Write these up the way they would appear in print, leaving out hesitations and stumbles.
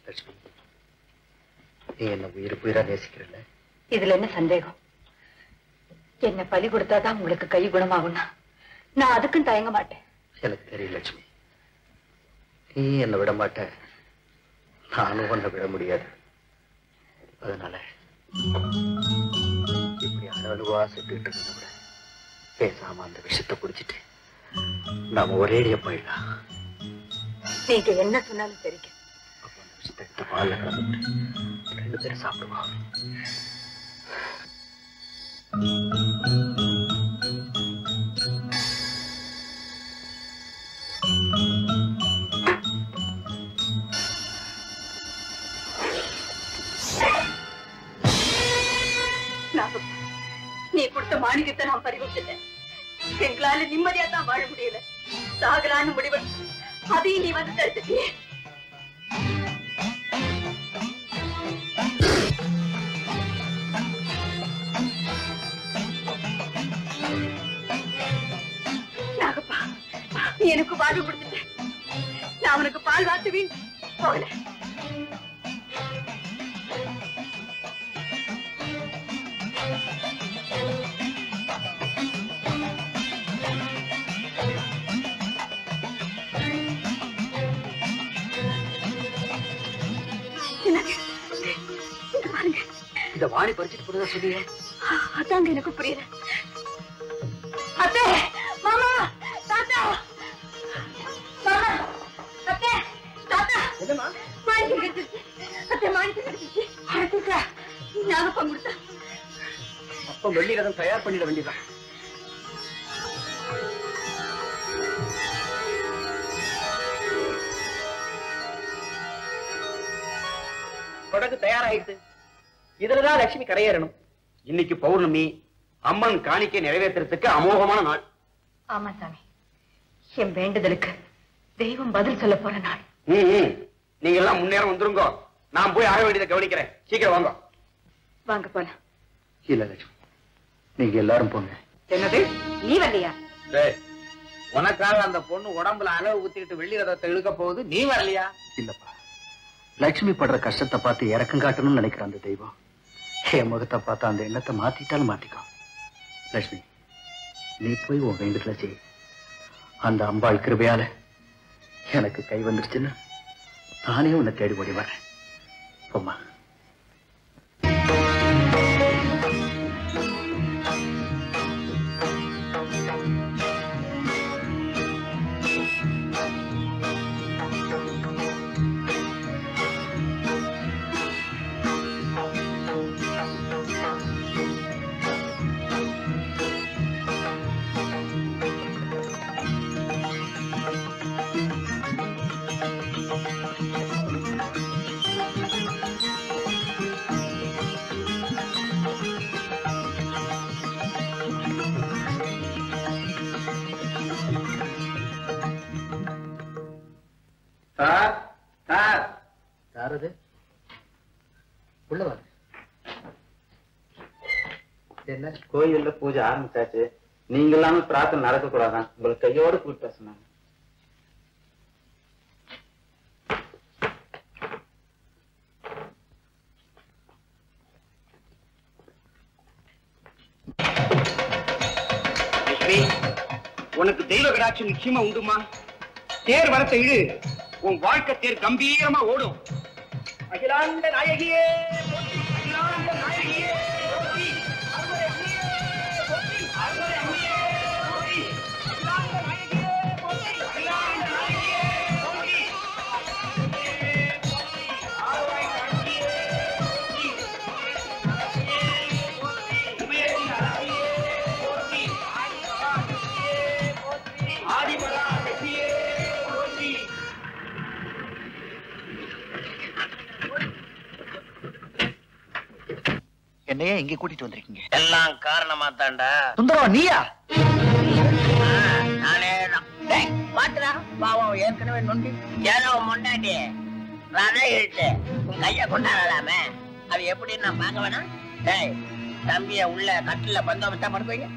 லட்சுமி, நீ என்ன உயிரா நேசிக்கிறல்ல? இதுல என்ன சந்தேகம்? என்ன பலி கொடுத்தாதான் உங்களுக்கு கை குணமாகும்னா நான் அதுக்கும் தயங்க மாட்டேன். எனக்கு தெரியல லட்சுமி, நீ என்ன விட மாட்ட, நானும் உன்னை விட முடியாது. அதனால இப்படி அணுவா சுட்டுட்டு இருக்க கூட பேசாம அந்த விஷயத்தை குடிச்சிட்டு நாம ஒரேடியா போயிடலாம். நீங்க என்ன சொன்னாலும் சரிங்க. அப்ப அந்த விஷயத்தை எடுத்து பால்ல கலந்துட்டு 2 பேரும் சாப்பிடுவோம். நீ கொடுத்த மாணிக்கத்தை நான் பறிவிட்டுட்டேன். எங்களால நிம்மதியா தான் வாழ முடியல. சாகலான்னு முடிவு அதையும் நீ வந்து தடுத்துட்டியே. நாகப்பா, நீ எனக்கு வாழ்வு கொடுத்துட்ட. நான் உனக்கு பால் வாத்துவேன். போகல. இந்த வாணி பறிச்சுட்டு போறதா சொல்லியா? அதாங்க எனக்கு புரியல. அத்தை, மாமா, தாத்தா, மாமா, அத்தை, தாத்தா, மாணிக்கம் கிடைச்சிருச்சு. அத்தை, மாணிக்கம் கிடைச்சிருச்சு. அடுத்த நாகப்பம் கொடுத்தா. அப்ப வெள்ளி ரதம் தயார் பண்ணிட வேண்டியதான். படகு தயாராயிட்டு. இதுலதான் லட்சுமி கரையேறணும். இன்னைக்கு பௌர்ணமி, அம்மன் காணிக்கை நிறைவேற்றுறதுக்கு அமோகமான நாள். ஆமா சாமி, என் வேண்டுதலுக்கு தெய்வம் பதில் சொல்ல போற நாள். நீங்க எல்லாம் முன்னேறம் வந்துருங்க. நான் போய் ஆக வேண்டியதை கவனிக்கிறேன். சீக்கிரம் வாங்க. வாங்க போலாம். இல்ல லட்சுமி, நீங்க எல்லாரும் போங்க. என்னது, நீ வரலையா? உனக்காக அந்த பொண்ணு உடம்புல அளவு ஊத்திக்கிட்டு வெள்ளி ரதத்தை இழுக்க போகுது, நீ வரலையா? இல்லப்பா, லட்சுமி படுற கஷ்டத்தை பார்த்து இறக்கம் காட்டணும்னு நினைக்கிற அந்த தெய்வம் என் முகத்தை பார்த்து அந்த எண்ணத்தை மாத்திட்டாலும் மாத்திக்கோ. லட்சுமி, நீ போய் உன் வேண்டுதலை செய். அந்த அம்பாள் கிருபையால எனக்கு கை வந்துருச்சுன்னு நானே உன்னை தேடி ஓடி வரேன். போம்மா. உள்ள வா. என்ன கோயில்ல பூஜை ஆரம்பிச்சாச்சு. நீங்க இல்லாம பிரார்த்தனை நடக்க கூடாதான். உங்களுக்கு கையோட கூப்பிட்டு சொன்னாங்க. உனக்கு தெய்வ கடாட்சம் நிச்சயமா உண்டுமா? தேர் வரத்தை இழு, உன் வாழ்க்கை தேர் கம்பீரமா ஓடும். அகிலாண்ட நாயகியே, அகிலாண்ட நாயகியே, என்னையே இங்க கூட்டிட்டு வந்திருக்கீங்க? எல்லாம் காரணமா தாண்டா. சுந்தரவா, நீயா? நானே பாத்துடா, பாவம் ஏற்கனவே நொண்டி ஏதோ மொண்டாட்டி ரதம் இழுத்து உன் கைய கொண்டாடலாமே, அது எப்படின்னு நான் பார்க்க வேணாம். டேய், தம்பிய உள்ள கட்டில பந்தோபஸ்தா படுக்குவீங்க.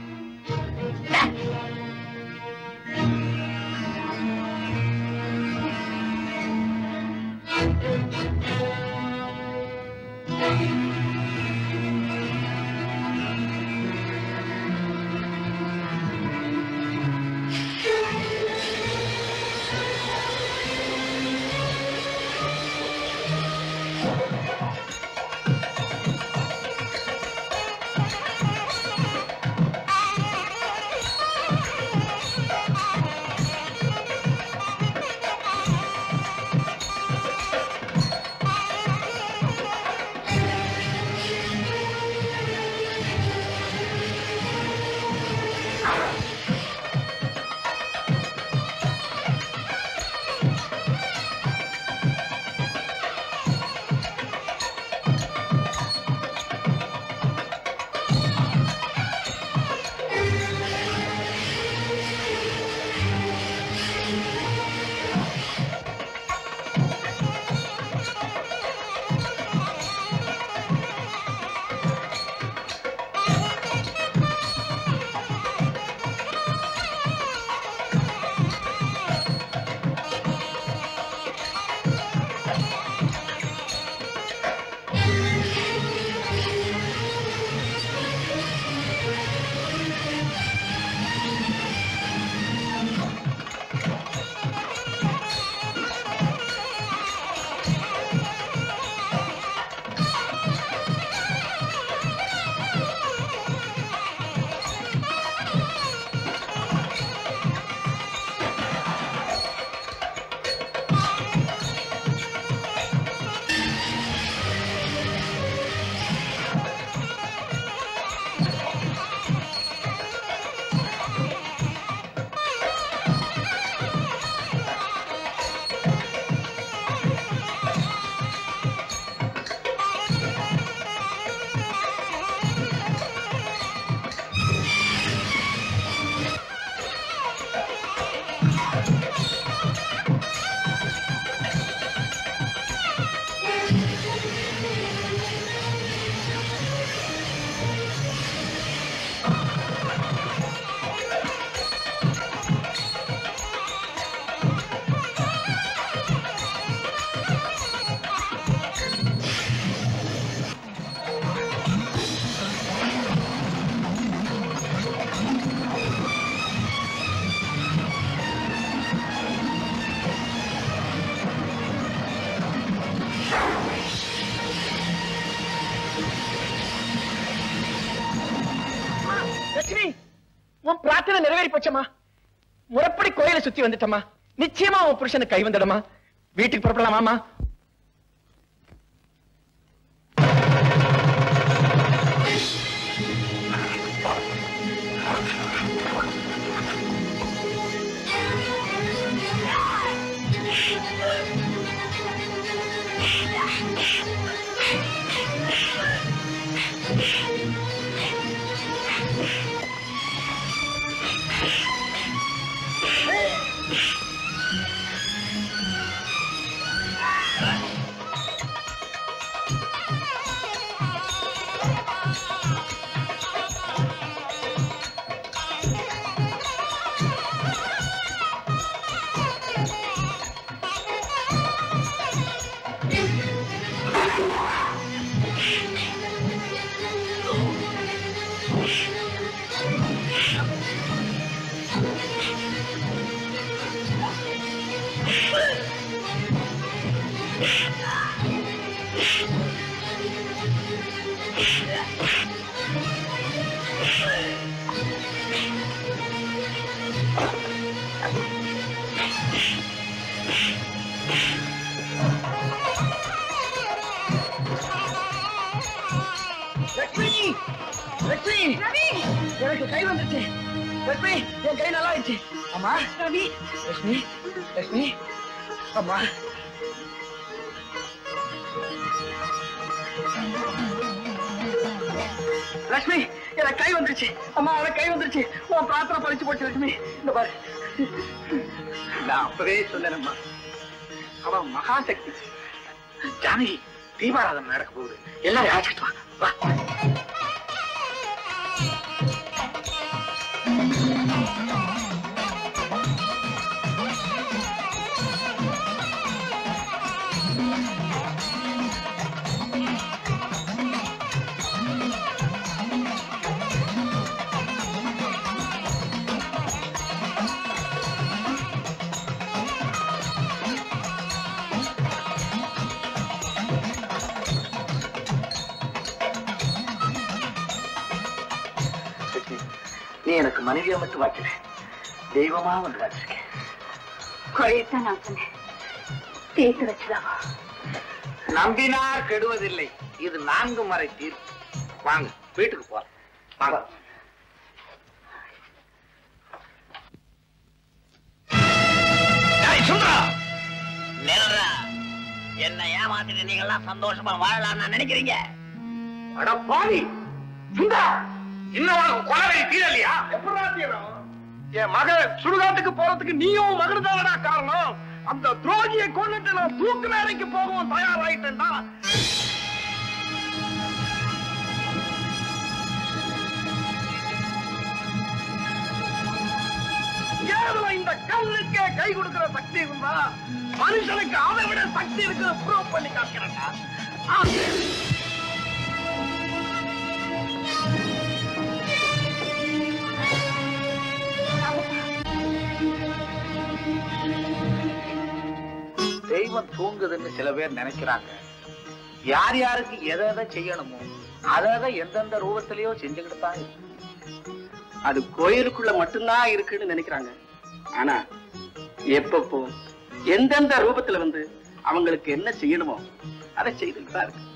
எல்லாம் நிறைவேறி போச்சம்மா. முறைப்படி கோயிலை சுத்தி வந்துட்டம்மா. நிச்சயமா உன் புருஷனுக்கு கை வந்துடமா. வீட்டுக்கு புறப்படலாமாமா? எனக்கு கை வந்துருச்சு. லட்சுமி, என் கை நல்லா ஆயிடுச்சு. அம்மா ரவி, லட்சுமி, லட்சுமி, அம்மா. லட்சுமி, எனக்கு கை வந்துருச்சு. அம்மா, எனக்கு கை வந்துருச்சு. உன் பிரார்த்தனை பழிச்சு போச்சு. லட்சுமி, இந்த பாரு. நான் அப்பவே சொன்னேன்மா, அவன் மகாசக்தி. ஜானகி, தீபாராதனை நடக்க போகுது. எல்லாரும் அழைச்சிட்டு வா. நீ எனக்கு மனைவியா மட்டும் வாய்க்கல, தெய்வமா வந்து வாய்ச்சிருக்கேன். கோயில்தான் நான் சொன்னேன், தீர்த்து வச்சுதாவா? நம்பினார் கெடுவதில்லை. இது 4 முறை தீர்ப்பு. வாங்க வீட்டுக்கு போறோம். வாங்க. என்ன ஏமாத்திட்டு நீங்க எல்லாம் சந்தோஷமா வாழலாம் நினைக்கிறீங்க? அட பாவி சுந்தா, இன்னும் கொலவை தீரலையா? எப்படா தீரும்? என் மக சுடுகாட்டுக்கு போறதுக்கு நீயும் மகன்தானடா காரணம். அந்த துரோகியை கொண்டுட்டு நான் தூக்கு மேடைக்கு போகவும் தயாராயிட்டேன்டா. கேவலம் இந்த கல்லுக்கே கை கொடுக்கிற சக்தி இருந்தா மனுஷனுக்கு அதை விட சக்தி இருக்கிற ப்ரூவ் பண்ணி காக்கிறேன்டா. தெய்வம் தூங்குதுன்னு சில பேர் நினைக்கிறாங்க. யார் யாருக்கு எதை எதை செய்யணுமோ அதை எந்தெந்த ரூபத்திலேயோ செஞ்சுக்கிட்டு தான் இருக்கு. அது கோயிலுக்குள்ள மட்டும்தான் இருக்குன்னு நினைக்கிறாங்க. ஆனா எப்பப்போ எந்தெந்த ரூபத்துல வந்து அவங்களுக்கு என்ன செய்யணுமோ அதை செய்துட்டு தான் இருக்கு.